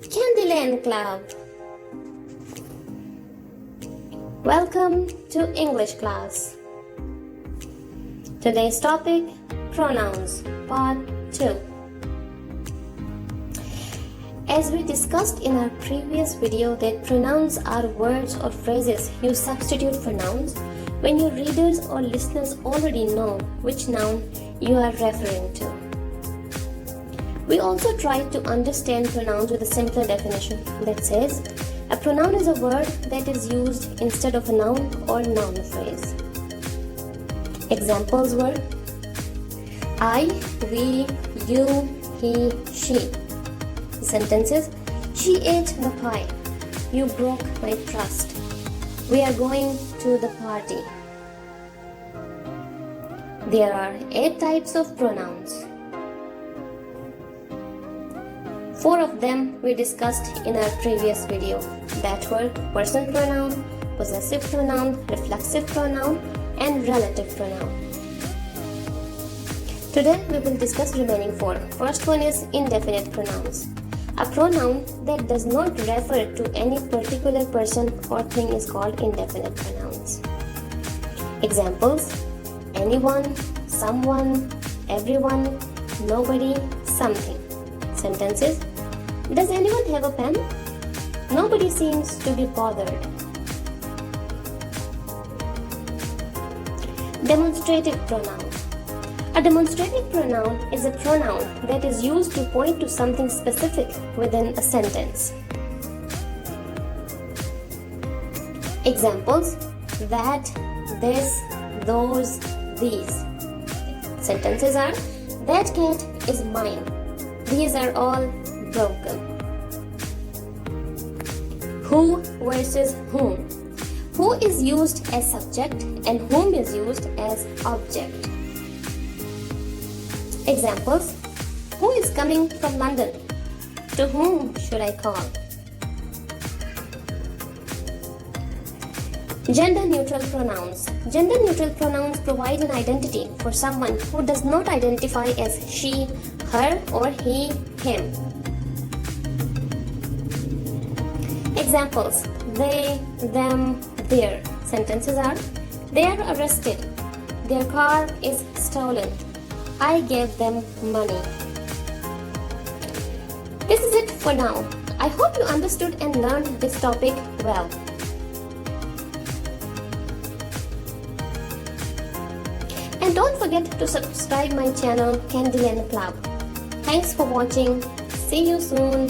Candyland Club. Welcome to English class. Today's topic, pronouns, part 2. As we discussed in our previous video that pronouns are words or phrases you substitute for nouns when your readers or listeners already know which noun you are referring to. We also tried to understand pronouns with a simpler definition that says a pronoun is a word that is used instead of a noun or noun phrase. Examples were I, we, you, he, she. Sentences: she ate the pie. You broke my trust. We are going to the party. There are 8 types of pronouns. 4 of them we discussed in our previous video, that were personal pronoun, possessive pronoun, reflexive pronoun, and relative pronoun. Today we will discuss remaining 4. First one is indefinite pronouns. A pronoun that does not refer to any particular person or thing is called indefinite pronouns. Examples: anyone, someone, everyone, nobody, something. Sentences: does anyone have a pen? Nobody seems to be bothered. Demonstrative pronoun. A demonstrative pronoun is a pronoun that is used to point to something specific within a sentence. Examples: that, this, those, these. Sentences are: that cat is mine. These are all broken. Who versus whom. Who is used as subject and whom is used as object. Examples: who is coming from London? To whom should I call? Gender-neutral pronouns. Gender-neutral pronouns provide an identity for someone who does not identify as she, her, or he, him. Examples: they, them, their. Sentences are: they are arrested. Their car is stolen. I gave them money. This is it for now. I hope you understood and learned this topic well. And don't forget to subscribe my channel Candyland Club. Thanks for watching. See you soon.